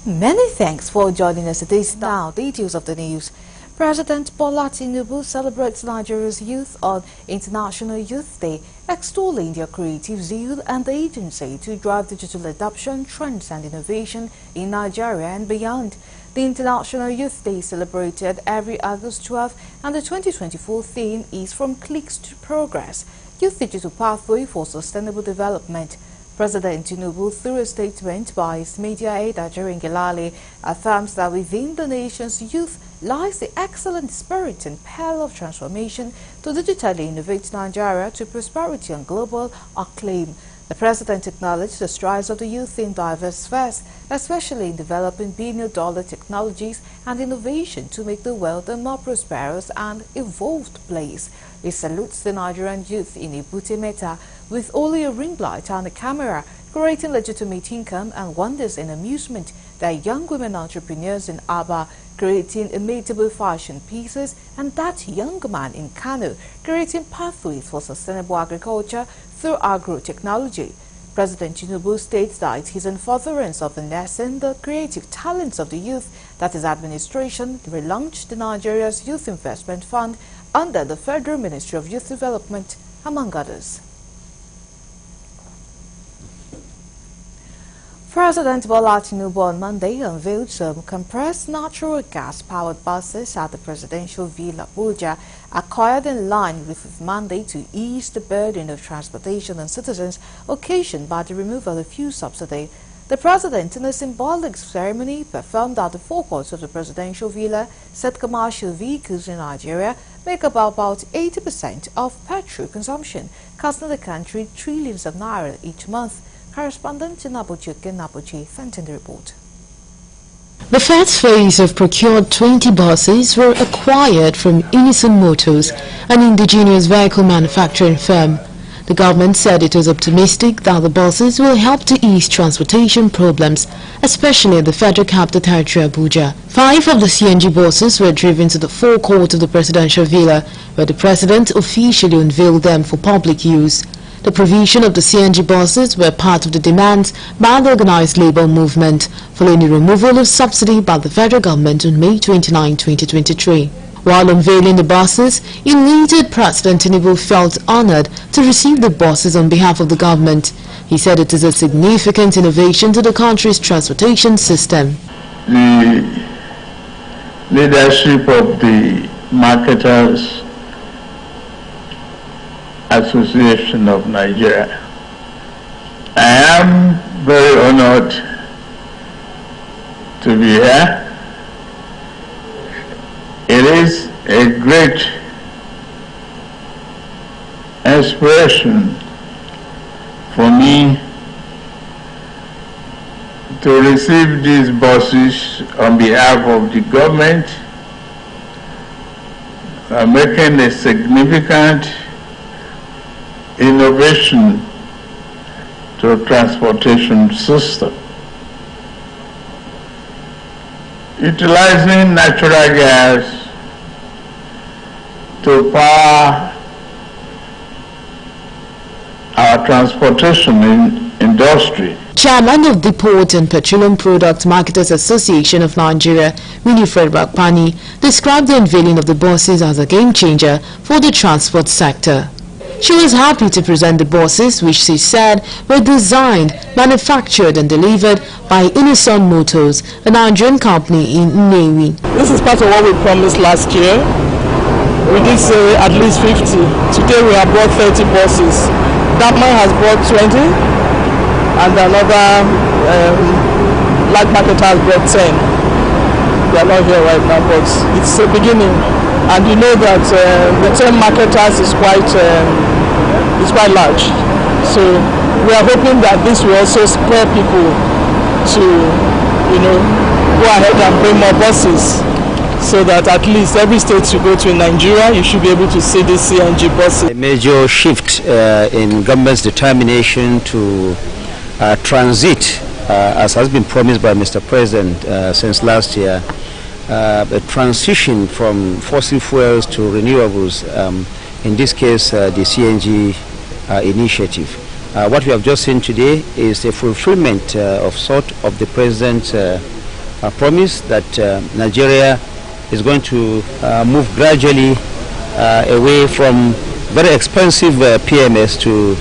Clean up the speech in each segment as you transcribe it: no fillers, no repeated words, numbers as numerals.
Many thanks for joining us today. Now, details of the news. President Bola Tinubu celebrates Nigeria's youth on International Youth Day, extolling their creative zeal and agency to drive digital adoption, trends and innovation in Nigeria and beyond. The International Youth Day is celebrated every August 12, and the 2024 theme is From Clicks to Progress, Youth Digital Pathway for Sustainable Development. President Tinubu, through a statement by his media aide Ajuri Ngelale, affirms that within the nation's youth lies the excellent spirit and power of transformation to digitally innovate Nigeria to prosperity and global acclaim. The president acknowledged the strides of the youth in diverse spheres, especially in developing billion-dollar technologies and innovation to make the world a more prosperous and evolved place. He salutes the Nigerian youth in Ebute Metta with only a ring light and a camera, creating legitimate income and wonders in amusement. There are young women entrepreneurs in Aba creating imitable fashion pieces, and that young man in Kano creating pathways for sustainable agriculture through agro-technology. President Tinubu states that it is in furtherance of harnessing the creative talents of the youth that his administration relaunched the Nigeria's Youth Investment Fund under the Federal Ministry of Youth Development, among others. President Bola Tinubu on Monday unveiled some compressed natural gas-powered buses at the Presidential Villa Abuja, acquired in line with his mandate to ease the burden of transportation on citizens occasioned by the removal of fuel subsidy. The President, in a symbolic ceremony performed at the forecourt of the Presidential Villa, said commercial vehicles in Nigeria make up about 80% of petrol consumption, costing the country trillions of naira each month. Correspondent Nabuchi sent in the report. The first phase of procured 20 buses were acquired from Unison Motors, an indigenous vehicle manufacturing firm. The government said it was optimistic that the buses will help to ease transportation problems, especially at the Federal Capital Territory Abuja. 5 of the CNG buses were driven to the forecourt of the Presidential Villa, where the President officially unveiled them for public use. The provision of the CNG buses were part of the demands by the organized labor movement following the removal of subsidy by the federal government on May 29, 2023. While unveiling the buses, elated President Tinubu felt honored to receive the buses on behalf of the government. He said it is a significant innovation to the country's transportation system. The leadership of the marketers Association of Nigeria. I am very honored to be here. It is a great inspiration for me to receive these buses on behalf of the government, making a significant innovation to the transportation system. Utilizing natural gas to power our transportation industry. Chairman of the Port and Petroleum Product Marketers Association of Nigeria, Winifred Rakpani, described the unveiling of the buses as a game changer for the transport sector. She was happy to present the buses, which she said were designed, manufactured and delivered by Unison Motors, a Nigerian company in Nnewi. This is part of what we promised last year. We did say at least 50. Today we have brought 30 buses. Dapman has brought 20 and another large market has brought 10. They are not here right now, but it's a beginning. And you know that the 10 marketers is quite large. So we are hoping that this will also spur people to, go ahead and bring more buses, so that at least every state you go to in Nigeria, you should be able to see these CNG buses. A major shift in government's determination to transit, as has been promised by Mr. President since last year, a transition from fossil fuels to renewables, in this case the CNG initiative. What we have just seen today is a fulfillment of sort of the President's promise that Nigeria is going to move gradually away from very expensive PMS to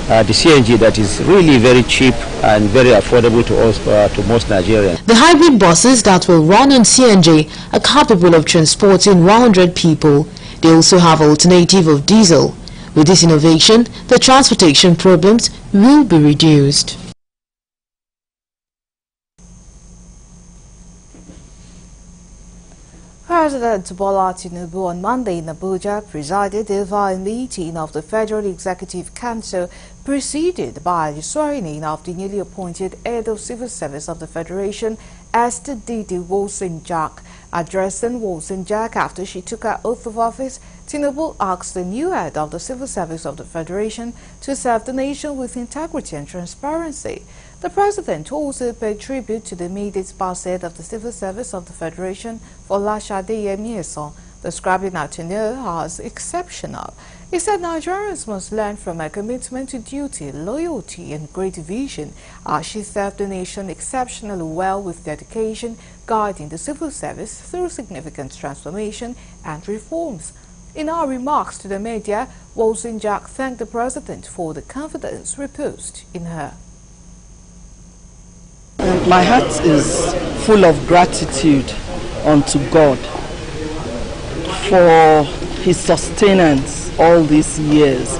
the CNG that is really very cheap and very affordable to us, to most Nigerians. The hybrid buses that will run on CNG are capable of transporting 100 people. They also have alternative of diesel. With this innovation, the transportation problems will be reduced. President Bola Tinubu on Monday in Abuja presided over a meeting of the Federal Executive Council preceded by the swearing-in of the newly appointed head of civil service of the Federation, Esther Didi Wosinjak. Addressing Wosinjak after she took her oath of office, Tinubu asked the new head of the civil service of the Federation to serve the nation with integrity and transparency. The president also paid tribute to the immediate past head of the civil service of the Federation, Folashade Yemieson, describing her tenure as exceptional. He said Nigerians must learn from her commitment to duty, loyalty, and great vision as she served the nation exceptionally well with dedication, guiding the civil service through significant transformation and reforms. In her remarks to the media, Wosinjak thanked the president for the confidence reposed in her. My heart is full of gratitude unto God for his sustenance all these years.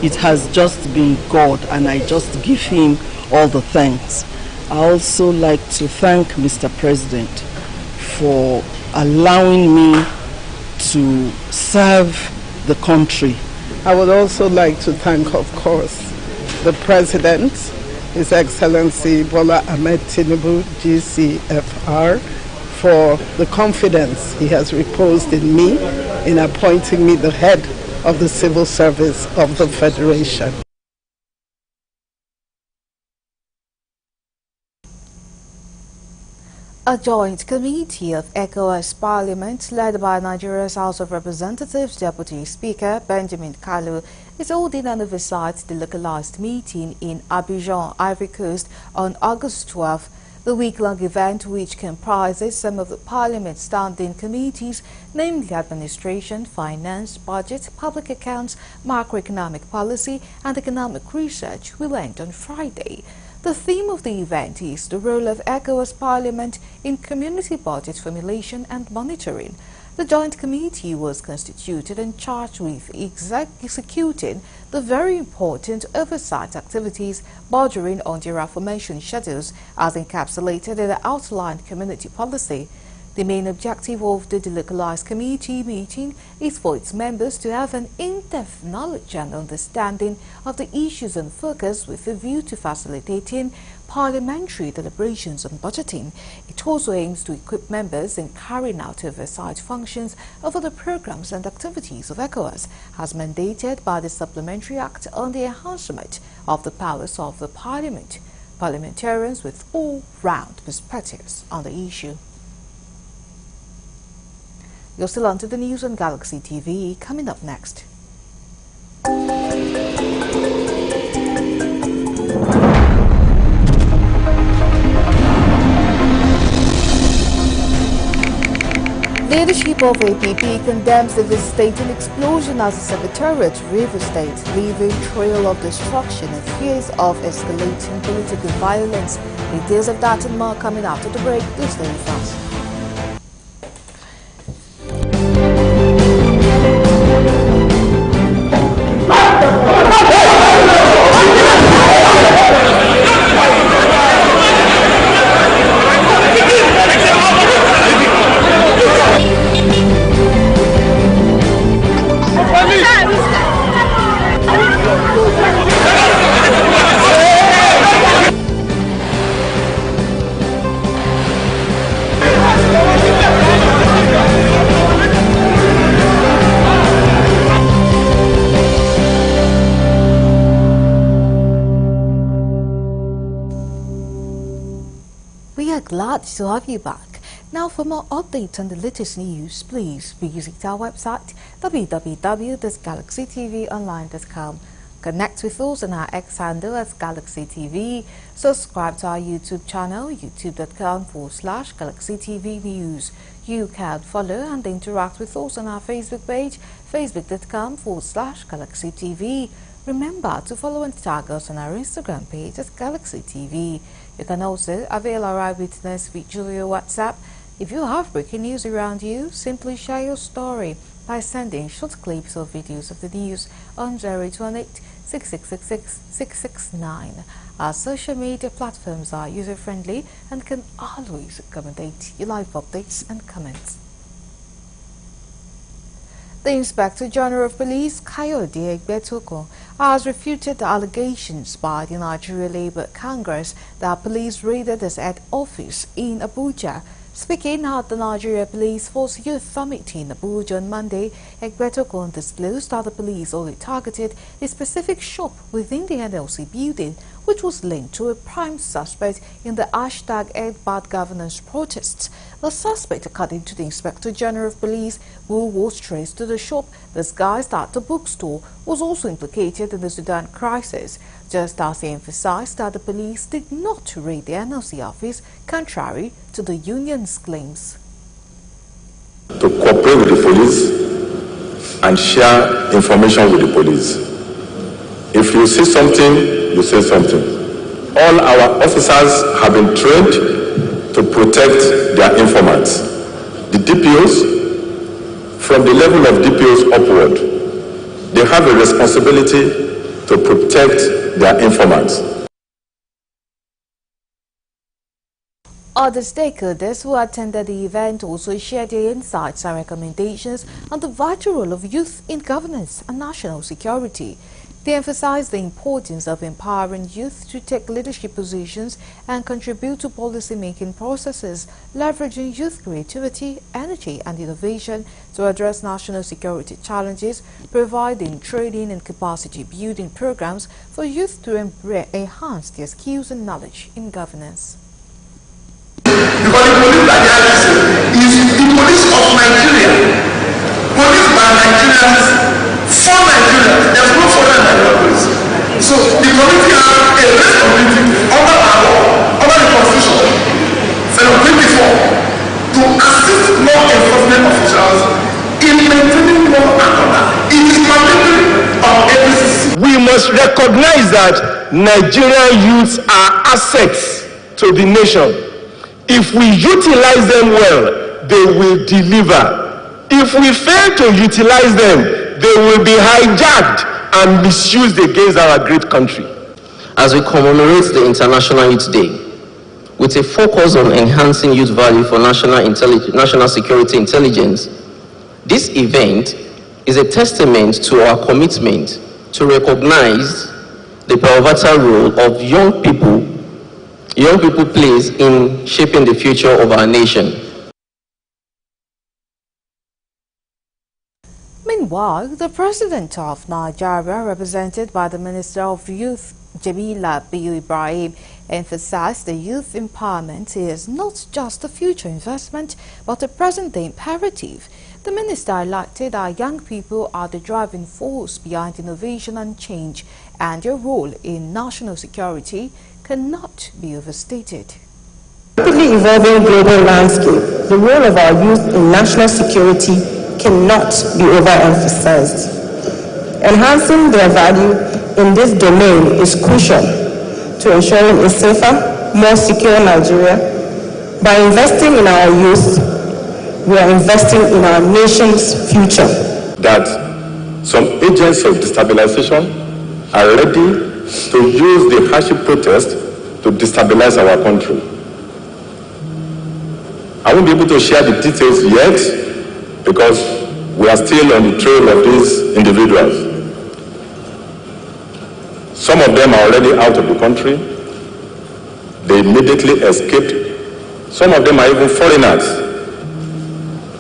It has just been God, and I just give him all the thanks. I also like to thank Mr. President for allowing me to serve the country. I would also like to thank, of course, the President, His Excellency Bola Ahmed Tinubu, GCFR, for the confidence he has reposed in me in appointing me the head of the civil service of the Federation. A joint committee of ECOWAS Parliament, led by Nigeria's House of Representatives Deputy Speaker Benjamin Kalu, is holding an oversight delocalized meeting in Abidjan, Ivory Coast on August 12th. The week-long event, which comprises some of the Parliament's standing committees, namely Administration, Finance, Budget, Public Accounts, Macroeconomic Policy and Economic Research, will end on Friday. The theme of the event is the role of ECOWAS Parliament in community budget formulation and monitoring. The Joint Committee was constituted and charged with executing the very important oversight activities bordering on the aforementioned schedules as encapsulated in the outlined community policy. The main objective of the delocalized committee meeting is for its members to have an in-depth knowledge and understanding of the issues in focus with a view to facilitating parliamentary deliberations on budgeting. It also aims to equip members in carrying out oversight functions over the programs and activities of ECOWAS, as mandated by the Supplementary Act on the Enhancement of the Powers of the Parliament. Parliamentarians with all-round perspectives on the issue. You're still on to the news on Galaxy TV. Coming up next. Leadership of APP condemns the devastating explosion as a secretariat to River State, leaving trail of destruction and fears of escalating political violence. Details of that and more coming after the break. Do stay with us. Glad to have you back. Now, for more updates on the latest news, please visit our website www.galaxytvonline.com. Connect with us on our X handle as Galaxy TV. Subscribe to our YouTube channel, youtube.com/Galaxy TV News. You can follow and interact with us on our Facebook page, facebook.com/Galaxy TV. Remember to follow and tag us on our Instagram page as Galaxy TV. You can also avail our eyewitness feature via WhatsApp. If you have breaking news around you, simply share your story by sending short clips or videos of the news on 0818-6666-669. Our social media platforms are user-friendly and can always accommodate your live updates and comments. The Inspector General of Police, Kayode Egbetokun, has refuted the allegations by the Nigeria Labour Congress that police raided his head office in Abuja. Speaking at the Nigeria Police Force Youth Summit in Abuja on Monday, Egbetokun disclosed that the police only targeted a specific shop within the NLC building, which was linked to a prime suspect in the #Bad Governance protests. The suspect, according to the Inspector General of Police, who was traced to the shop disguised at the bookstore, was also implicated in the Sudan crisis, just as he emphasized that the police did not raid the NLC office, contrary to the union's claims. To cooperate with the police and share information with the police. If you see something, you say something. All our officers have been trained to protect their informants. The DPOs, from the level of DPOs upward, they have a responsibility to protect their informants. Other stakeholders who attended the event also shared their insights and recommendations on the vital role of youth in governance and national security. They emphasized the importance of empowering youth to take leadership positions and contribute to policy-making processes, leveraging youth creativity, energy and innovation to address national security challenges, providing training and capacity-building programs for youth to enhance their skills and knowledge in governance. Because the police that they are using is the police of Nigeria, police by Nigerians, for Nigerians. There's no foreign Nigerian police. So the community has a responsibility under our law, under the constitution, 724, to assist law enforcement officials in maintaining law and order. It is mandatory of every citizen. We must recognize that Nigerian youths are assets to the nation. If we utilize them well, they will deliver. If we fail to utilize them, they will be hijacked and misused against our great country. As we commemorate the International Youth Day, with a focus on enhancing youth value for national security intelligence, this event is a testament to our commitment to recognize the pivotal role of young people plays in shaping the future of our nation. Meanwhile, the President of Nigeria, represented by the Minister of Youth, Jamila Biyu Ibrahim, emphasized that youth empowerment is not just a future investment, but a present-day imperative. The minister highlighted that young people are the driving force behind innovation and change, and their role in national security cannot be overstated. Rapidly evolving global landscape, the role of our youth in national security cannot be overemphasized. Enhancing their value in this domain is crucial to ensuring a safer, more secure Nigeria. By investing in our youth, we are investing in our nation's future. That some agents of destabilization are ready to use the hardship protest to destabilize our country. I won't be able to share the details yet because we are still on the trail of these individuals. Some of them are already out of the country. They immediately escaped. Some of them are even foreigners.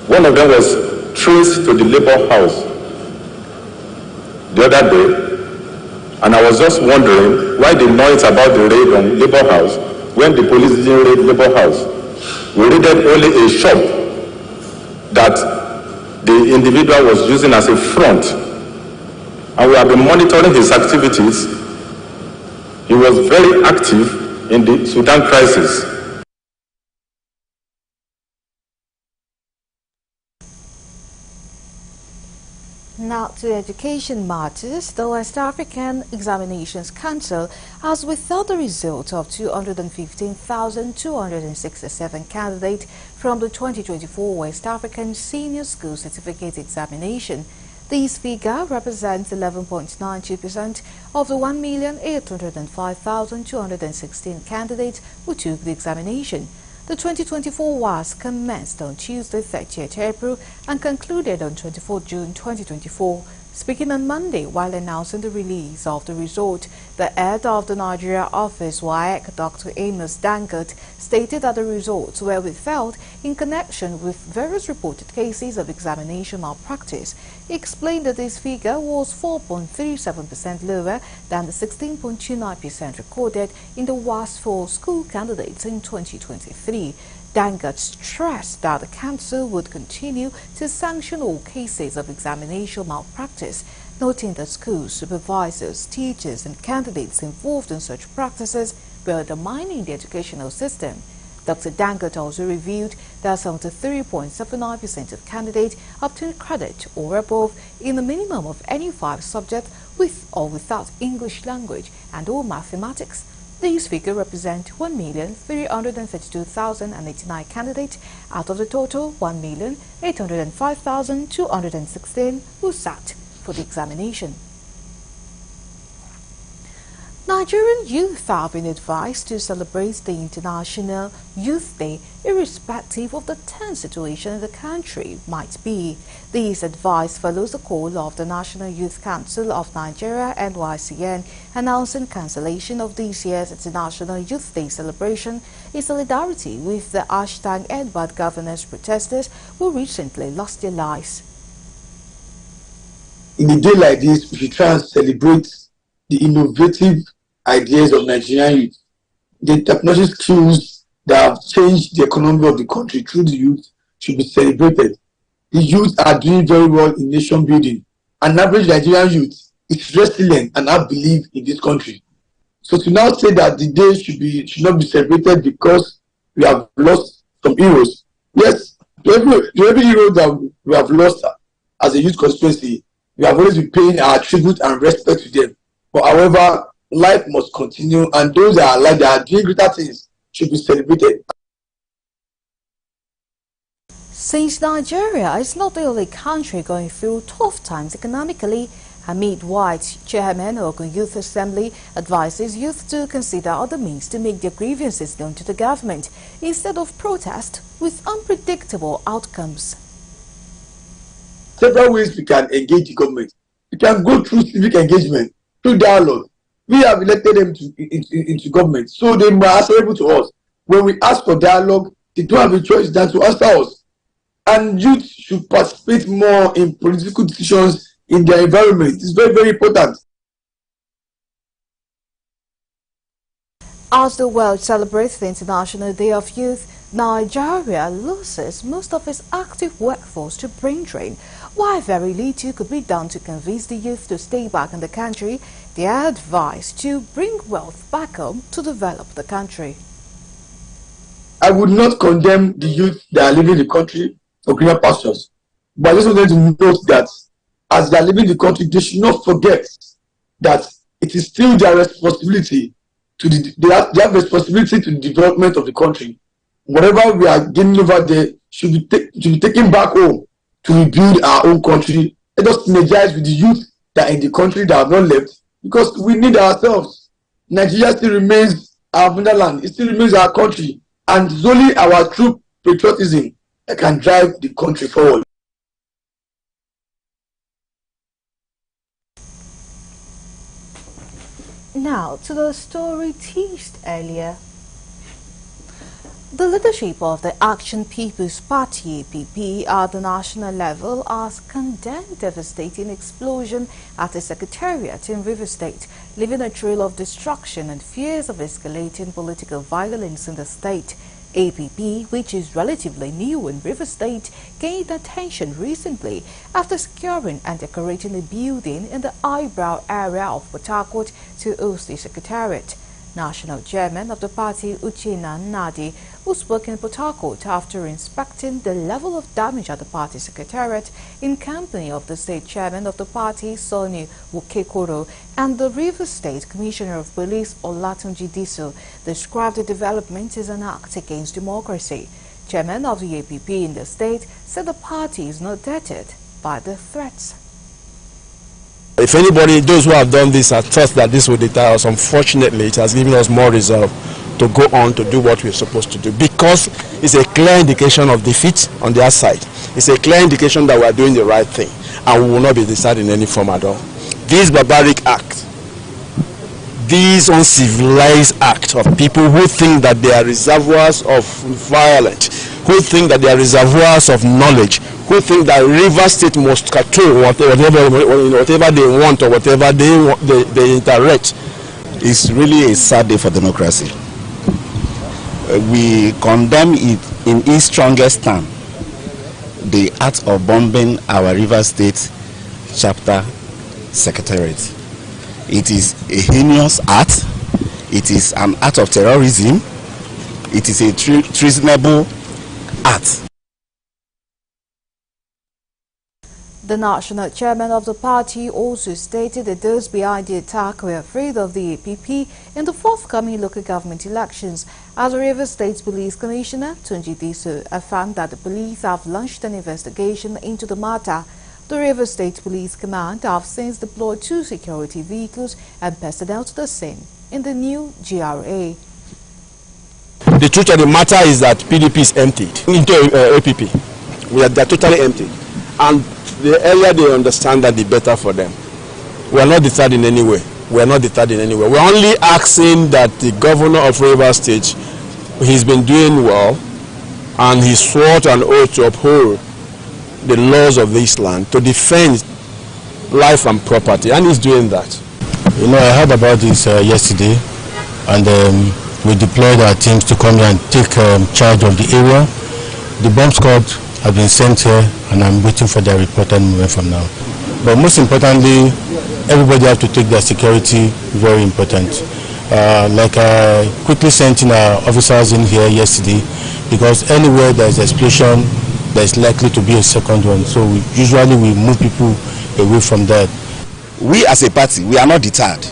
One of them was traced to the Labour House the other day, and I was just wondering why the noise about the raid on Labour House when the police didn't raid Labour House. We raided only a shop that the individual was using as a front and we have been monitoring his activities. He was very active in the Sudan crisis. Now to education matters. The West African Examinations Council has withheld the result of 215,267 candidates from the 2024 West African Senior School Certificate Examination. This figure represents 11.92% of the 1,805,216 candidates who took the examination. The 2024 WAS commenced on Tuesday, 30th April and concluded on 24 June 2024. Speaking on Monday while announcing the release of the result, the head of the Nigeria office, WAEC, Dr. Amos Dangote, stated that the results were withheld in connection with various reported cases of examination malpractice. He explained that this figure was 4.37% lower than the 16.29% recorded in the WAS for school candidates in 2023. Dangote stressed that the council would continue to sanction all cases of examination malpractice, noting that schools, supervisors, teachers and candidates involved in such practices were undermining the educational system. Dr. Dangote also revealed that 73.79% of candidates obtained credit or above in the minimum of any 5 subjects with or without English language and or mathematics. These figures represent 1,332,089 candidates out of the total 1,805,216 who sat for the examination. Nigerian youth have been advised to celebrate the International Youth Day irrespective of the tense situation in the country might be. This advice follows the call of the National Youth Council of Nigeria (NYCN) announcing cancellation of this year's International Youth Day celebration in solidarity with the #EndBad Governance protesters who recently lost their lives. In a day like this, we should try and celebrate the innovative ideas of Nigerian youth. The technology skills that have changed the economy of the country through the youth should be celebrated. The youth are doing very well in nation building. An average Nigerian youth is resilient and have belief in this country. So to now say that the day should not be celebrated because we have lost some heroes. Yes, to every hero that we have lost as a youth constituency, we have always been paying our tribute and respect to them. But however, life must continue, and those that are alive, that are doing greater things, should be celebrated. Since Nigeria is not the only country going through tough times economically, Hamid White, Chairman of Ogun Youth Assembly, advises youth to consider other means to make their grievances known to the government instead of protest with unpredictable outcomes. Several ways we can engage the government. We can go through civic engagement, through dialogue. We have elected them into government, so they are answerable to us. When we ask for dialogue, they don't have a choice than to answer us. And youth should participate more in political decisions in their environment. It's very, very important. As the world celebrates the International Day of Youth, Nigeria loses most of its active workforce to brain drain. While very little could be done to convince the youth to stay back in the country, they are advised to bring wealth back home to develop the country. I would not condemn the youth that are leaving the country for greener pastures, but I just want them to note that as they are leaving the country, they should not forget that it is still their responsibility they have responsibility to the development of the country. Whatever we are gaining over there should be taken back home to rebuild our own country. Let us synergize with the youth that are in the country that have not left, because we need ourselves. Nigeria still remains our motherland. It still remains our country, and it's only our true patriotism that can drive the country forward. Now to the story teased earlier. The leadership of the Action People's Party (APP) at the national level has condemned devastating explosion at a secretariat in Rivers State, leaving a trail of destruction and fears of escalating political violence in the state. APP, which is relatively new in River State, gained attention recently after securing and decorating a building in the eyebrow area of Port Harcourt to host the secretariat. National chairman of the party, Uchenna Nnadi, who spoke in Port Harcourt after inspecting the level of damage at the party secretariat in company of the state chairman of the party, Sonny Wokekoro, and the River State Commissioner of Police, Olatunji Diso, described the development as an act against democracy. Chairman of the APP in the state said the party is not deterred by the threats. If anybody, those who have done this, have thought that this would deter us, unfortunately, it has given us more resolve to go on to do what we're supposed to do, because it's a clear indication of defeat on their side. It's a clear indication that we are doing the right thing, and we will not be deterred in any form at all. This barbaric act, this uncivilized act of people who think that they are reservoirs of violence, who think that they are reservoirs of knowledge, who think that River State must control whatever they want or whatever they interact. It's really a sad day for democracy. We condemn it in its strongest term, the act of bombing our River State chapter secretariat. It is a heinous act. It is an act of terrorism. It is a treasonable act. The national chairman of the party also stated that those behind the attack were afraid of the APP in the forthcoming local government elections. As the River State Police Commissioner, Tunji Diso, affirmed that the police have launched an investigation into the matter. The River State Police Command have since deployed 2 security vehicles and personnel to the scene in the new GRA. The truth of the matter is that PDP is emptied into APP. They're totally empty. And the earlier they understand that, the better for them. We are not deterred in any way. We are not deterred in any way. We're only asking that the governor of River State, he's been doing well, and he swore an oath to uphold the laws of this land, to defend life and property, and he's doing that. You know, I heard about this yesterday, and we deployed our teams to come here and take charge of the area. The bomb squad have been sent here, and I'm waiting for their report and moving from now. But most importantly, everybody have to take their security very important. Like I quickly sent in our officers in here yesterday, because anywhere there is explosion, there is likely to be a second one. So usually we move people away from that. We as a party, we are not deterred.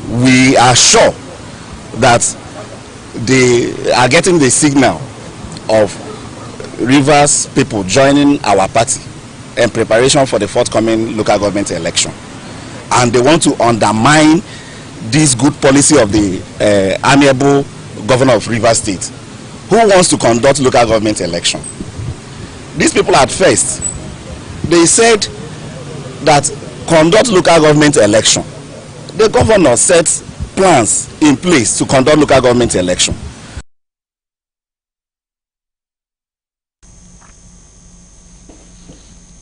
We are sure that they are getting the signal of Rivers people joining our party in preparation for the forthcoming local government election, and they want to undermine this good policy of the amiable governor of Rivers State, who wants to conduct local government election. These people at first, they said that conduct local government election. The governor sets plans in place to conduct local government election.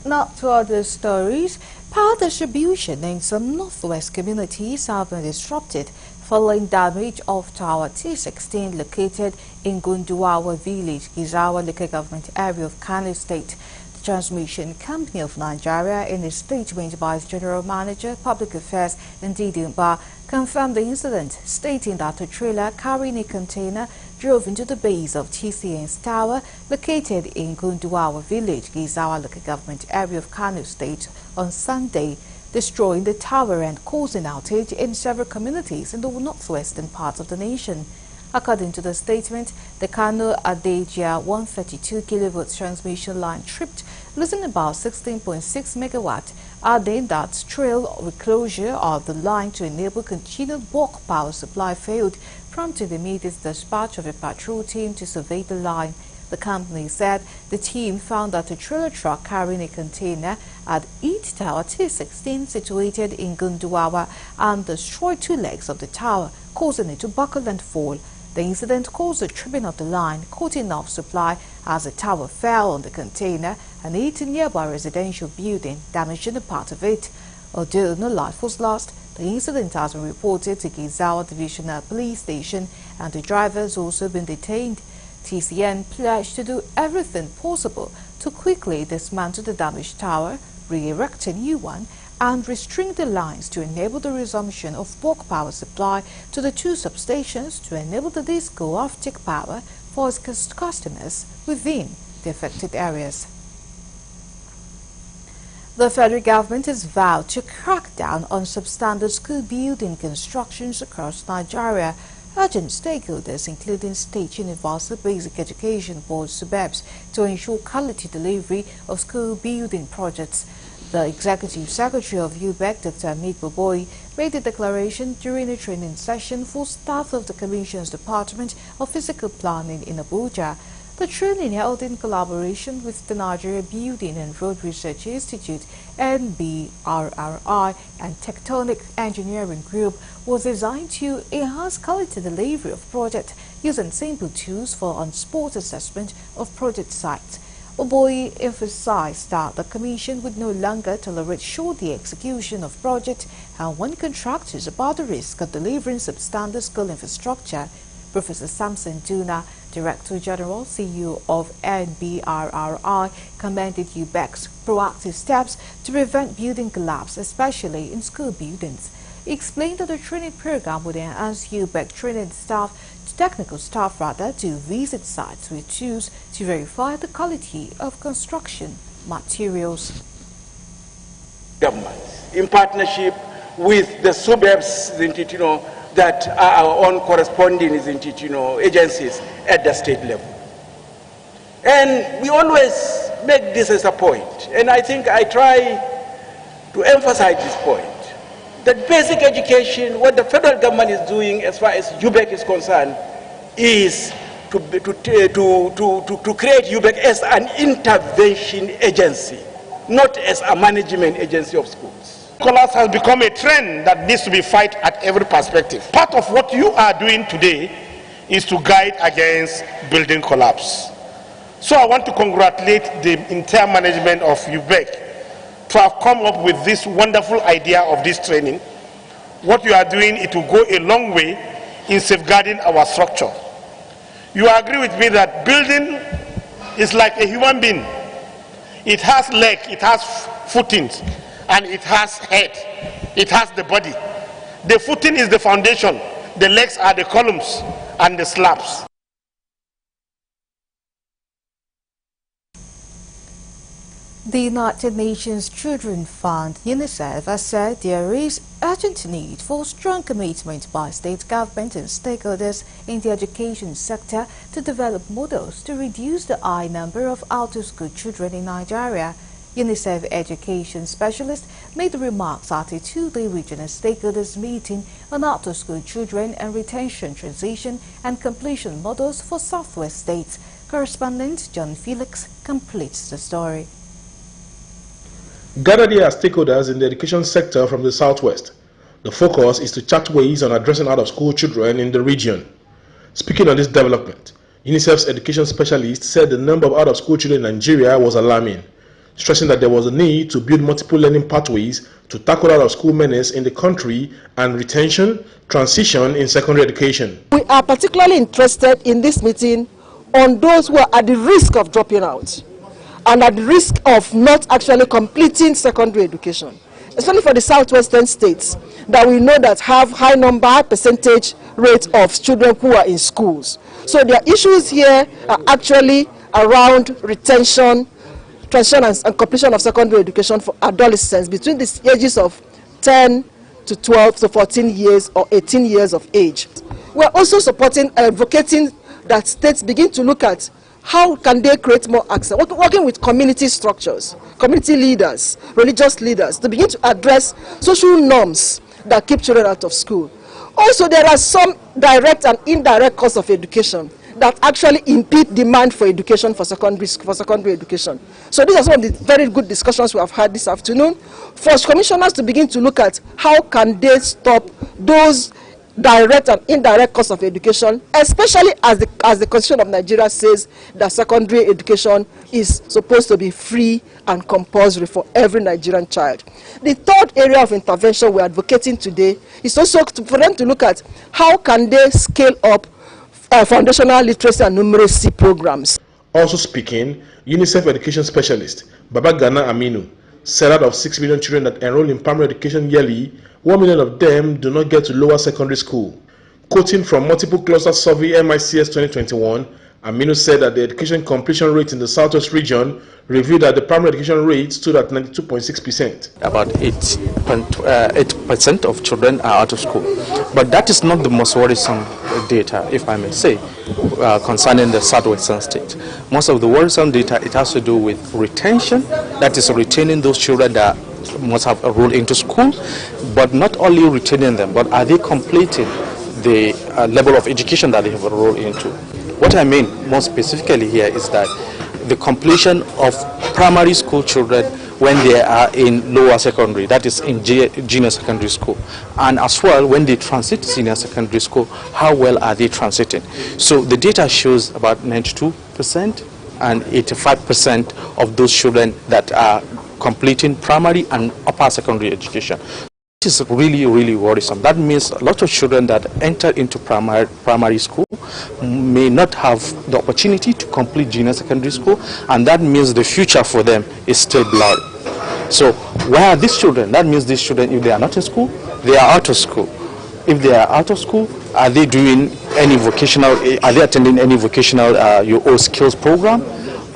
Not to other stories, power distribution in some northwest communities have been disrupted following damage of Tower T16 located in Gunduwawa village, Gizawa local government area of Kano State. The Transmission Company of Nigeria, in a statement by its General Manager, Public Affairs, Ndidi Mba, confirmed the incident, stating that a trailer carrying a container drove into the base of TCN's tower located in Gunduwawa village, Gizawa local government area of Kano State on Sunday, destroying the tower and causing outage in several communities in the northwestern parts of the nation. According to the statement, the Kano Adejia 132 kV transmission line tripped, losing about 16.6 megawatt, adding that trail reclosure of the line to enable continued bulk power supply failed, prompting the immediate dispatch of a patrol team to survey the line. The company said the team found that a trailer truck carrying a container had hit Tower T16 situated in Gunduwawa and destroyed 2 legs of the tower, causing it to buckle and fall. The incident caused a tripping of the line, cutting off supply as the tower fell on the container and hit a nearby residential building, damaging a part of it. Although no life was lost, The incident has been reported to Gizawa Divisional Police Station and the driver has also been detained. TCN pledged to do everything possible to quickly dismantle the damaged tower, re-erect a new one, and restring the lines to enable the resumption of bulk power supply to the two substations to enable the DISCO off-take power for its customers within the affected areas. The federal government has vowed to crack down on substandard school building constructions across Nigeria, urging stakeholders including State Universal Basic Education Board (SUBEBs) to ensure quality delivery of school building projects. The Executive Secretary of UBEC, Dr. Amit Boboyi, made the declaration during a training session for staff of the Commission's Department of Physical Planning in Abuja. The training, held in collaboration with the Nigeria Building and Road Research Institute, NBRRI, and Tectonic Engineering Group, was designed to enhance quality delivery of projects using simple tools for on-spot assessment of project sites. Oboyi emphasized that the Commission would no longer tolerate shoddy execution of projects and warn contractors about the risk of delivering substandard school infrastructure. Professor Samson Duna, Director General, CEO of NBRRI, commended UBEC's proactive steps to prevent building collapse, especially in school buildings. He explained that the training program would enhance UBEC training technical staff to visit sites with tools to verify the quality of construction materials. Government, in partnership with the SUBEBs, that are our own corresponding agencies at the state level. And we always make this as a point, and I think I try to emphasize this point, that basic education, what the federal government is doing as far as UBEC is concerned, is to create UBEC as an intervention agency, not as a management agency of schools. Collapse has become a trend that needs to be fight at every perspective. Part of what you are doing today is to guide against building collapse. So I want to congratulate the entire management of UBEC to have come up with this wonderful idea of this training. What you are doing, it will go a long way in safeguarding our structure. You agree with me that building is like a human being. It has legs, it has footings, and it has head. It has the body. The footing is the foundation. The legs are the columns and the slabs. The United Nations Children Fund, UNICEF, has said there is urgent need for strong commitment by state government and stakeholders in the education sector to develop models to reduce the high number of out-of-school children in Nigeria. UNICEF education specialist made the remarks at a two-day regional stakeholders meeting on out-of-school children and retention, transition and completion models for Southwest states. Correspondent John Felix completes the story. Gathered here as stakeholders in the education sector from the Southwest, the focus is to chart ways on addressing out-of-school children in the region. Speaking on this development, UNICEF's education specialist said the number of out-of-school children in Nigeria was alarming, stressing that there was a need to build multiple learning pathways to tackle out-of-school menace in the country and retention, transition in secondary education. We are particularly interested in this meeting on those who are at the risk of dropping out and at the risk of not actually completing secondary education, especially for the southwestern states that we know that have high percentage rate of children who are in schools. So their issues here are actually around retention, transition and completion of secondary education for adolescents between the ages of 10 to 12 to 14 years or 18 years of age. We are also supporting advocating that states begin to look at how can they create more access, working with community structures, community leaders, religious leaders, to begin to address social norms that keep children out of school. Also, there are some direct and indirect costs of education that actually impede demand for education for secondary education. So these are some of the very good discussions we have had this afternoon. For commissioners to begin to look at how can they stop those direct and indirect cost of education, especially as the Constitution of Nigeria says that secondary education is supposed to be free and compulsory for every Nigerian child. The third area of intervention we're advocating today is also for them to look at how can they scale up foundational literacy and numeracy programs. Also speaking, UNICEF education specialist Baba Gana Aminu said out of 6 million children that enroll in primary education yearly, 1 million of them do not get to lower secondary school. Quoting from multiple cluster survey MICS 2021, Aminu said that the education completion rate in the Southwest region revealed that the primary education rate stood at 92.6%. About 8% of children are out of school. But that is not the most worrisome data, if I may say, concerning the Southwestern state. Most of the worrisome data, it has to do with retention, that is retaining those children that must have enrolled into school, but not only retaining them, but are they completing the level of education that they have enrolled into. What I mean more specifically here is that the completion of primary school children when they are in lower secondary, that is in junior secondary school, and as well when they transit senior secondary school, how well are they transiting. So the data shows about 92% and 85% of those children that are completing primary and upper secondary education. This is really, really worrisome. That means a lot of children that enter into primary school may not have the opportunity to complete junior secondary school, and that means the future for them is still blurry. So where are these children? That means these children, if they are not in school, they are out of school. If they are out of school, are they doing any vocational, are they attending any vocational skills program?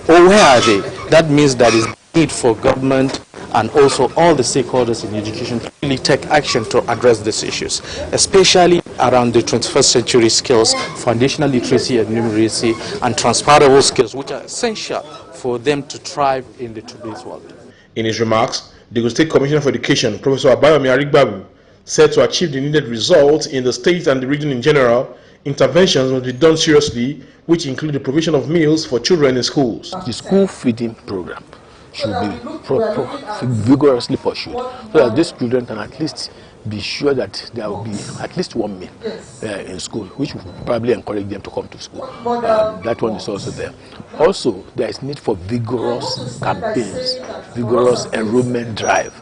Or where are they? That means there is need for government and also all the stakeholders in education to really take action to address these issues, especially around the 21st century skills, foundational literacy and numeracy, and transferable skills, which are essential for them to thrive in the today's world. In his remarks, the State Commissioner for Education, Professor Abayomi Arigbabu, said to achieve the needed results in the state and the region in general, interventions must be done seriously, which include the provision of meals for children in schools. The school feeding program should be vigorously pursued so that these children can at least be sure that there will be at least one meal in school, which will probably encourage them to come to school. That one is also there. Also, there is need for vigorous campaigns, vigorous enrollment drive.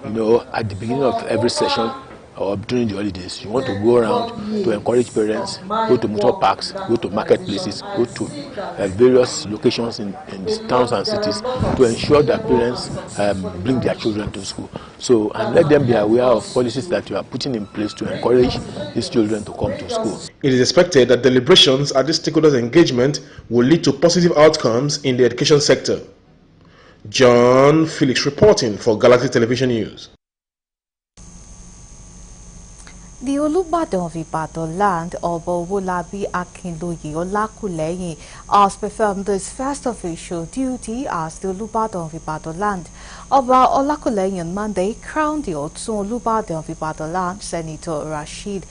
You know, at the beginning of every session or during the holidays, you want to go around to encourage parents, go to motor parks, go to marketplaces, go to various locations in these towns and cities to ensure that parents bring their children to school. So, and let them be aware of policies that you are putting in place to encourage these children to come to school. It is expected that deliberations at this stakeholders' engagement will lead to positive outcomes in the education sector. John Felix reporting for Galactic Television News. The Olubadan of Ibadan land of Owolabi Akinloye Olakuleyin has performed this first official duty as the Olubadan of Ibadan land. Oba Olakuleyin on Monday crowned the Otun Olubadan of Ibadan land, Senator Rashid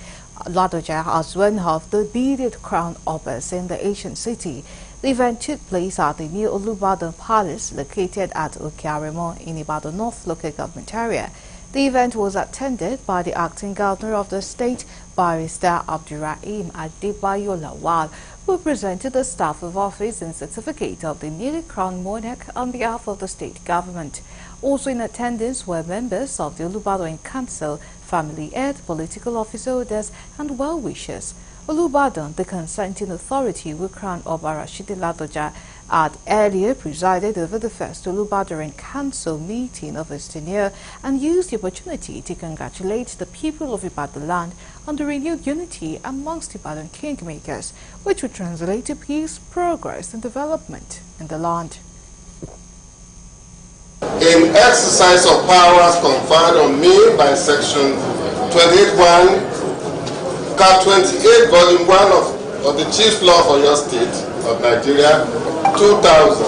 Ladoja, as one of the beaded crown obas in the ancient city. The event took place at the new Olubadan Palace located at Okearemo in Ibadan North local government area. The event was attended by the acting governor of the state, Barrister Abdurrahim Adebayo Lawal, who presented the staff of office and certificate of the newly crowned monarch on behalf of the state government. Also in attendance were members of the Olubadan Council, family head, political officers, and well-wishers. Olubadan, the consenting authority, who crowned Oba Rashidi Ladoja, had earlier presided over the first Olubadan Council meeting of his tenure and used the opportunity to congratulate the people of Ibadan land on the renewed unity amongst Ibadan kingmakers, which would translate to peace, progress and development in the land. In exercise of powers conferred on me by Section 28(1), Cap 28, Volume 1 of the Chief Law of your State of Nigeria, 2000,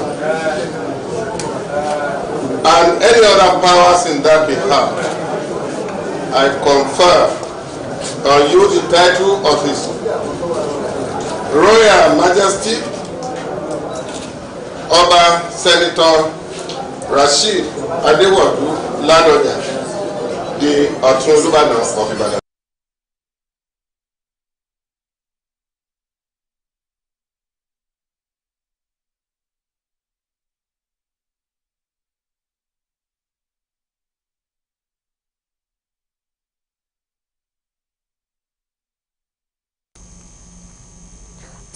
and any other powers in that behalf, I confer on you the title of His Royal Majesty, Oba Senator Rashid Adebayo Ladoja, the Otun Olubadan of Ibadan.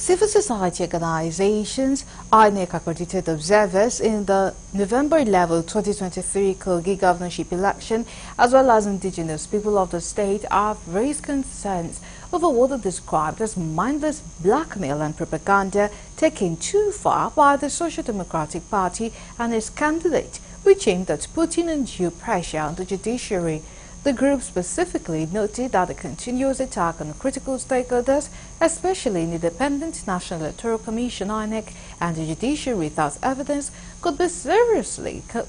Civil society organizations, INEC-accredited observers in the November 11, 2023 Kogi governorship election, as well as indigenous people of the state, have raised concerns over what they described as mindless blackmail and propaganda taken too far by the Social Democratic Party and its candidate, which aimed at putting undue pressure on the judiciary. The group specifically noted that the continuous attack on critical stakeholders, especially in Independent National Electoral Commission (INEC) and the judiciary without evidence,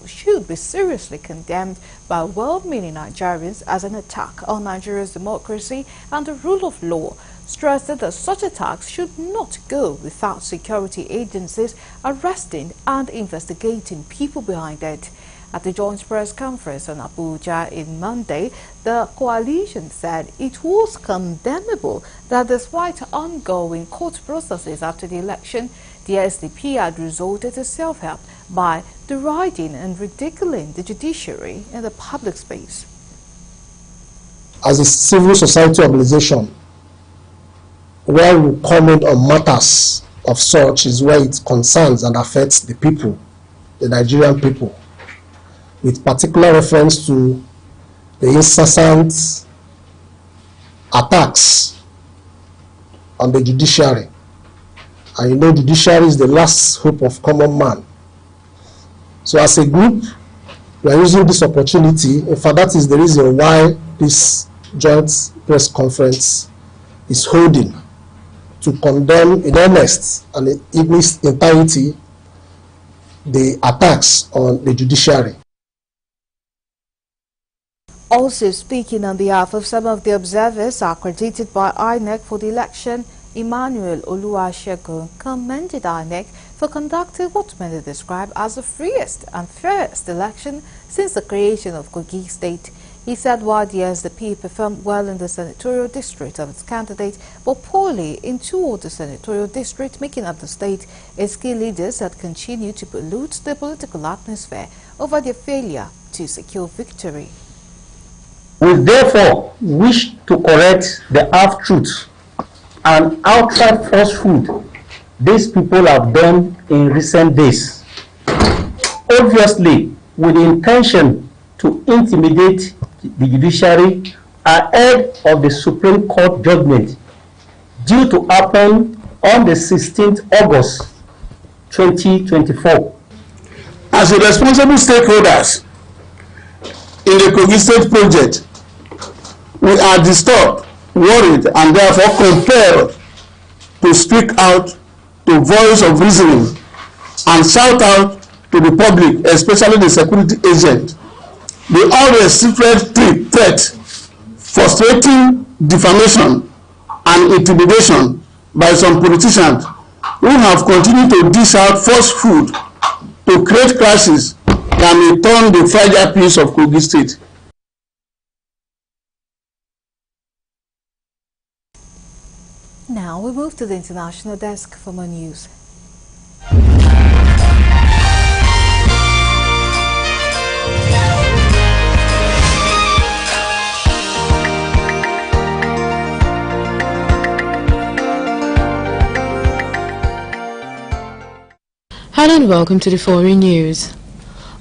should be seriously condemned by well-meaning Nigerians as an attack on Nigeria's democracy and the rule of law, stressing that such attacks should not go without security agencies arresting and investigating people behind it. At the joint press conference on Abuja in Monday, the coalition said it was condemnable that despite ongoing court processes after the election, the SDP had resorted to self-help by deriding and ridiculing the judiciary in the public space. As a civil society organization, where we comment on matters of such is where it concerns and affects the people, the Nigerian people, with particular reference to the incessant attacks on the judiciary. And you know, judiciary is the last hope of common man. So as a group, we are using this opportunity. In fact, that is the reason why this joint press conference is holding, to condemn in earnest and in its entirety the attacks on the judiciary. Also speaking on behalf of some of the observers accredited by INEC for the election, Emmanuel Oluwasegun commended INEC for conducting what many describe as the freest and fairest election since the creation of Kogi State. He said while the SDP performed well in the senatorial district of its candidate, but poorly in two other senatorial districts making up the state, its key leaders had continued to pollute the political atmosphere over their failure to secure victory. We therefore wish to correct the half-truth and outright falsehood these people have done in recent days, obviously with the intention to intimidate the judiciary ahead of the Supreme Court judgment due to happen on the 16th August 2024. As a responsible stakeholders in the Kogi State project, we are disturbed, worried, and therefore compelled to speak out, to voice of reasoning, and shout out to the public, especially the security agent, the always secret threat, frustrating defamation and intimidation by some politicians who have continued to dish out falsehood to create clashes that may turn the fragile peace of Kogi State. Now we move to the international desk for more news. Hello and welcome to the foreign news.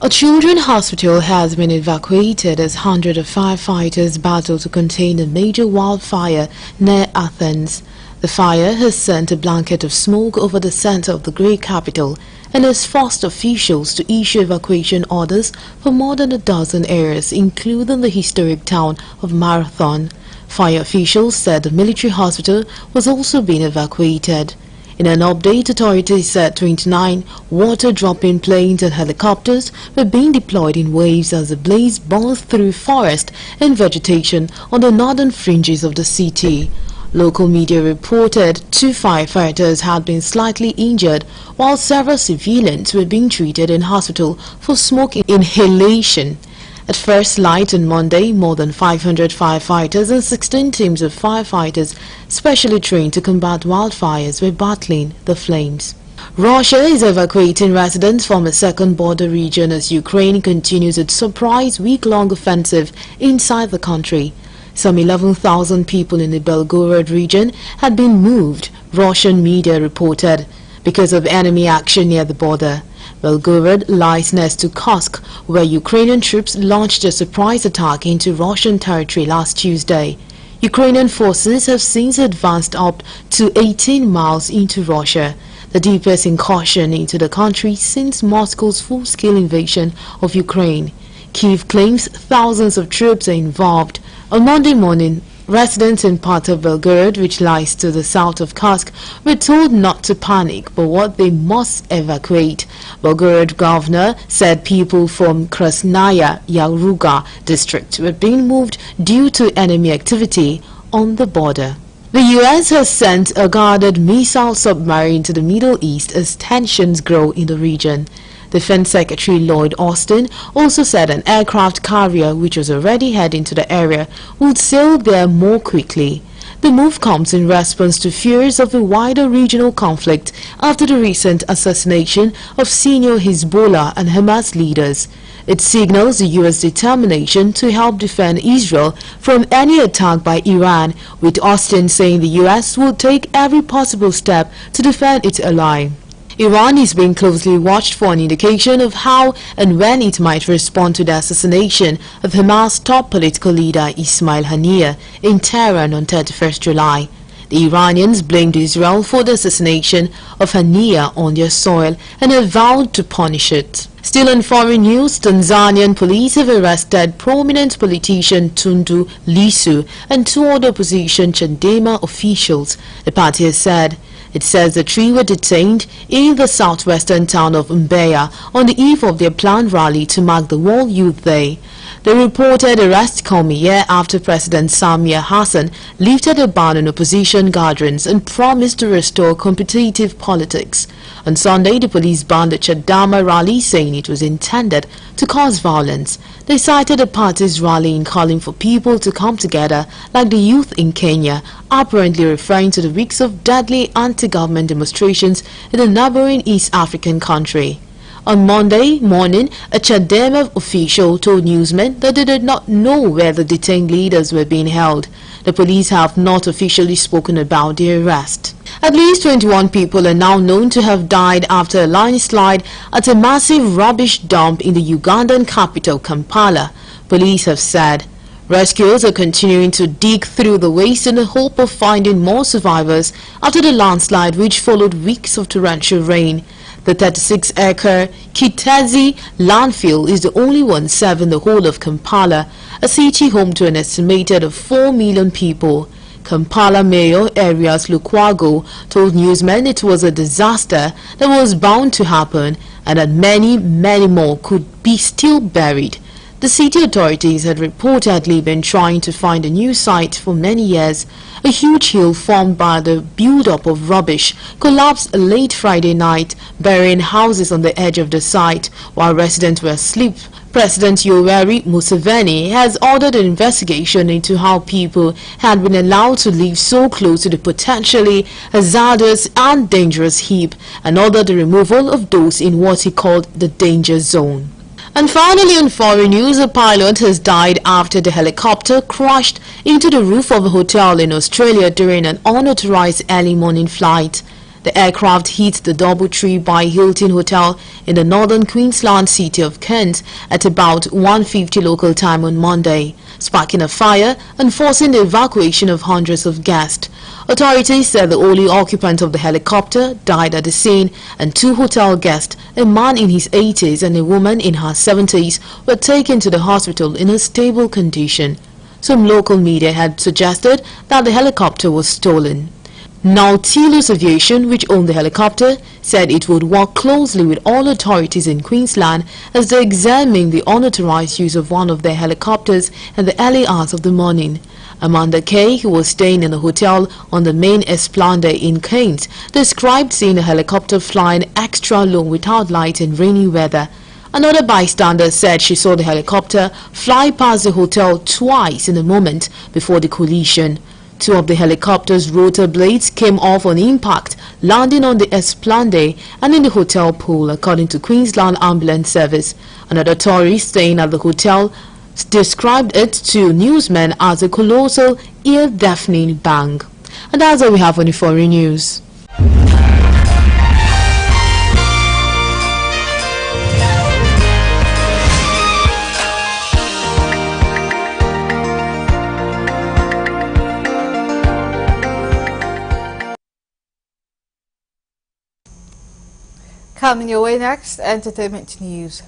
A children's hospital has been evacuated as hundreds of firefighters battle to contain a major wildfire near Athens. The fire has sent a blanket of smoke over the center of the Greek capital and has forced officials to issue evacuation orders for more than a dozen areas, including the historic town of Marathon. Fire officials said the military hospital was also being evacuated. In an update, authorities said 29 water-dropping planes and helicopters were being deployed in waves as the blaze burned through forest and vegetation on the northern fringes of the city. Local media reported 2 firefighters had been slightly injured, while several civilians were being treated in hospital for smoke inhalation. At first light on Monday, more than 500 firefighters and 16 teams of firefighters specially trained to combat wildfires were battling the flames. Russia is evacuating residents from a second border region as Ukraine continues its surprise week-long offensive inside the country. Some 11,000 people in the Belgorod region had been moved Russian media reported, because of enemy action near the border. Belgorod lies next to Kursk, where Ukrainian troops launched a surprise attack into Russian territory last Tuesday. Ukrainian forces have since advanced up to 18 miles into Russia, the deepest incursion into the country since Moscow's full-scale invasion of Ukraine. Kyiv claims thousands of troops are involved. On Monday morning, residents in part of Belgorod, which lies to the south of Kursk, were told not to panic but what they must evacuate. Belgorod governor said people from Krasnaya Yaruga district were being moved due to enemy activity on the border. The U.S. has sent a guided missile submarine to the Middle East as tensions grow in the region. Defense Secretary Lloyd Austin also said an aircraft carrier which was already heading to the area would sail there more quickly. The move comes in response to fears of a wider regional conflict after the recent assassination of senior Hezbollah and Hamas leaders. It signals the U.S. determination to help defend Israel from any attack by Iran, with Austin saying the U.S. will take every possible step to defend its ally. Iran is being closely watched for an indication of how and when it might respond to the assassination of Hamas top political leader Ismail Haniyeh in Tehran on 31st July. The Iranians blamed Israel for the assassination of Haniyeh on their soil and have vowed to punish it. Still in foreign news, Tanzanian police have arrested prominent politician Tundu Lissu and two other opposition Chadema officials, the party has said. It says the three were detained in the southwestern town of Mbeya on the eve of their planned rally to mark the World Youth Day. The reported arrest come a year after President Samia Hassan lifted a ban on opposition gatherings and promised to restore competitive politics. On Sunday, the police banned the Chadema rally, saying it was intended to cause violence. They cited the party's rally in calling for people to come together like the youth in Kenya, apparently referring to the weeks of deadly anti-government demonstrations in a neighboring East African country. On Monday morning, a Chadema official told newsmen that they did not know where the detained leaders were being held. The police have not officially spoken about the arrest. At least 21 people are now known to have died after a landslide at a massive rubbish dump in the Ugandan capital, Kampala, police have said. Rescuers are continuing to dig through the waste in the hope of finding more survivors after the landslide, which followed weeks of torrential rain. The 36-acre Kitezi landfill is the only one serving the whole of Kampala, a city home to an estimated of 4 million people. Kampala Mayor Erias Lukwago told newsmen it was a disaster that was bound to happen and that many more could be still buried. The city authorities had reportedly been trying to find a new site for many years. A huge hill formed by the build-up of rubbish collapsed late Friday night, burying houses on the edge of the site while residents were asleep. President Yoweri Museveni has ordered an investigation into how people had been allowed to live so close to the potentially hazardous and dangerous heap, and ordered the removal of those in what he called the danger zone. And finally, on foreign news, a pilot has died after the helicopter crashed into the roof of a hotel in Australia during an unauthorized early morning flight. The aircraft hit the DoubleTree by Hilton Hotel in the northern Queensland city of Cairns at about 1:50 local time on Monday, sparking a fire and forcing the evacuation of hundreds of guests. Authorities said the only occupant of the helicopter died at the scene, and two hotel guests, a man in his 80s and a woman in her 70s, were taken to the hospital in a stable condition. Some local media had suggested that the helicopter was stolen. Nautilus Aviation, which owned the helicopter, said it would work closely with all authorities in Queensland as they examine the unauthorized use of one of their helicopters in the early hours of the morning. Amanda Kay, who was staying in a hotel on the main Esplanade in Cairns, described seeing a helicopter flying extra low without light in rainy weather. Another bystander said she saw the helicopter fly past the hotel twice in a moment before the collision. Two of the helicopter's rotor blades came off on impact, landing on the Esplanade and in the hotel pool, according to Queensland Ambulance Service. Another tourist staying at the hotel described it to newsmen as a colossal, ear-deafening bang. And that's all we have on the foreign news. Coming your way next, entertainment news.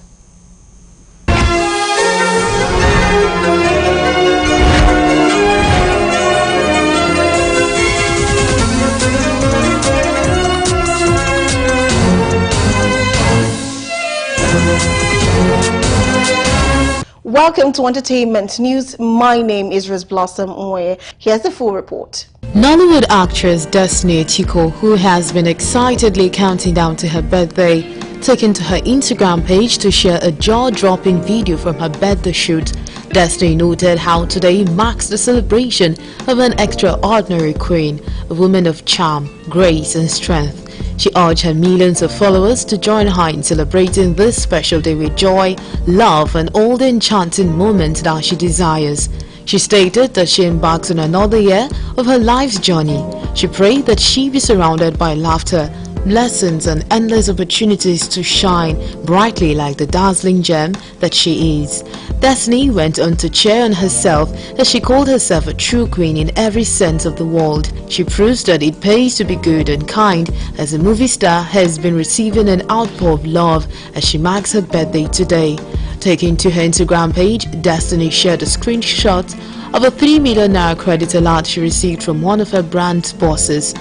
Welcome to Entertainment News. My name is Rose Blossom Oye. Here's the full report. Nollywood actress Destiny Etiko, who has been excitedly counting down to her birthday, taken to her Instagram page to share a jaw-dropping video from her birthday shoot. Destiny noted how today marks the celebration of an extraordinary queen, a woman of charm, grace and strength. She urged her millions of followers to join her in celebrating this special day with joy, love and all the enchanting moments that she desires. She stated that she embarks on another year of her life's journey. She prayed that she be surrounded by laughter, blessings and endless opportunities to shine brightly like the dazzling gem that she is. Destiny went on to cheer on herself as she called herself a true queen in every sense of the word. She proves that it pays to be good and kind, as a movie star has been receiving an outpour of love as she marks her birthday today. Taking to her Instagram page, Destiny shared a screenshot of a 3 million naira credit alert she received from one of her brand's bosses.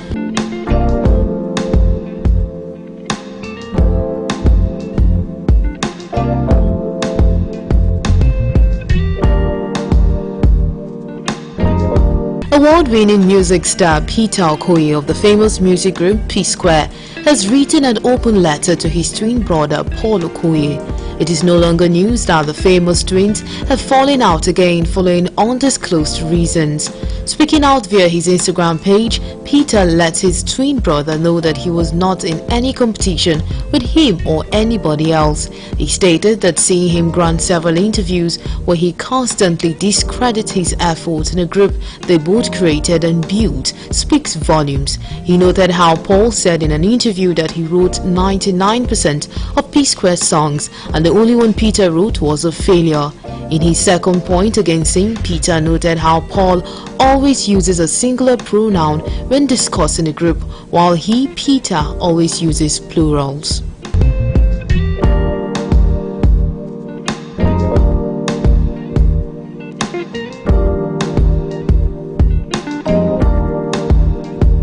Award-winning music star Peter Okoye of the famous music group P-Square has written an open letter to his twin brother Paul Okoye. It is no longer news that the famous twins have fallen out again following undisclosed reasons. Speaking out via his Instagram page, Peter let his twin brother know that he was not in any competition with him or anybody else. He stated that seeing him grant several interviews where he constantly discredits his efforts in a group they both created and built speaks volumes. He noted how Paul said in an interview that he wrote 99% of P-Square songs and the only one Peter wrote was a failure. In his second point against him, Peter noted how Paul always uses a singular pronoun when discussing a group, while he, Peter, always uses plurals.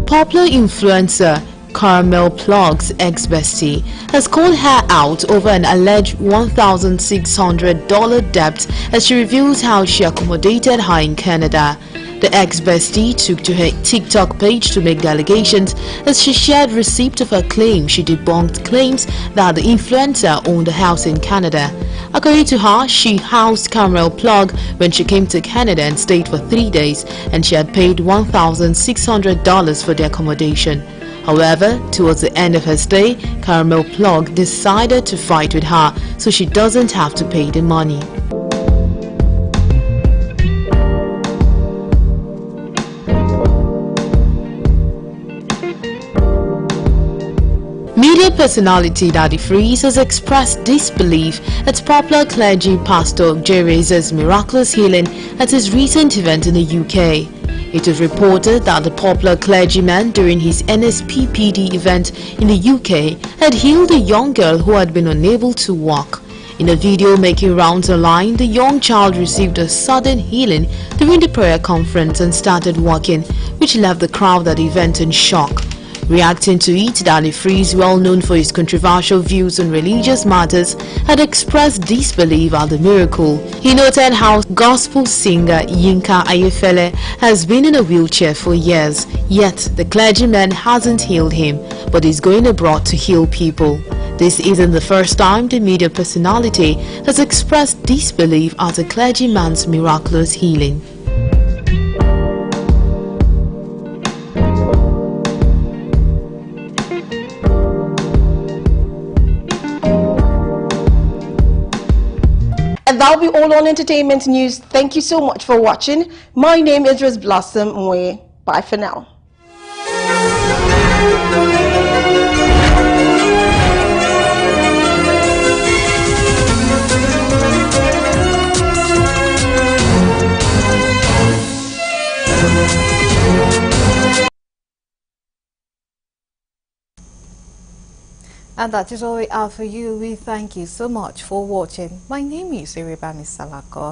Popular influencer Carmel Plug's ex-bestie has called her out over an alleged $1,600 debt as she reveals how she accommodated her in Canada. The ex-bestie took to her TikTok page to make the allegations as she shared receipt of her claim. She debunked claims that the influencer owned a house in Canada. According to her, she housed Carmel Plug when she came to Canada and stayed for 3 days, and she had paid $1,600 for the accommodation. However, towards the end of her stay, Carmel Plug decided to fight with her so she doesn't have to pay the money. Media personality Daddy Freeze has expressed disbelief at popular clergy pastor J. Razor's miraculous healing at his recent event in the UK. It is reported that the popular clergyman during his NSPPD event in the UK had healed a young girl who had been unable to walk. In a video making rounds online, the young child received a sudden healing during the prayer conference and started walking, which left the crowd at the event in shock. Reacting to it, Daddy Freeze, well known for his controversial views on religious matters, had expressed disbelief at the miracle. He noted how gospel singer Yinka Ayefele has been in a wheelchair for years, yet the clergyman hasn't healed him, but is going abroad to heal people. This isn't the first time the media personality has expressed disbelief at a clergyman's miraculous healing. And that'll be all on entertainment news. Thank you so much for watching. My name is Rose Blossom Mwe. Bye for now. And that is all we have for you. We thank you so much for watching. My name is Iribami Salako.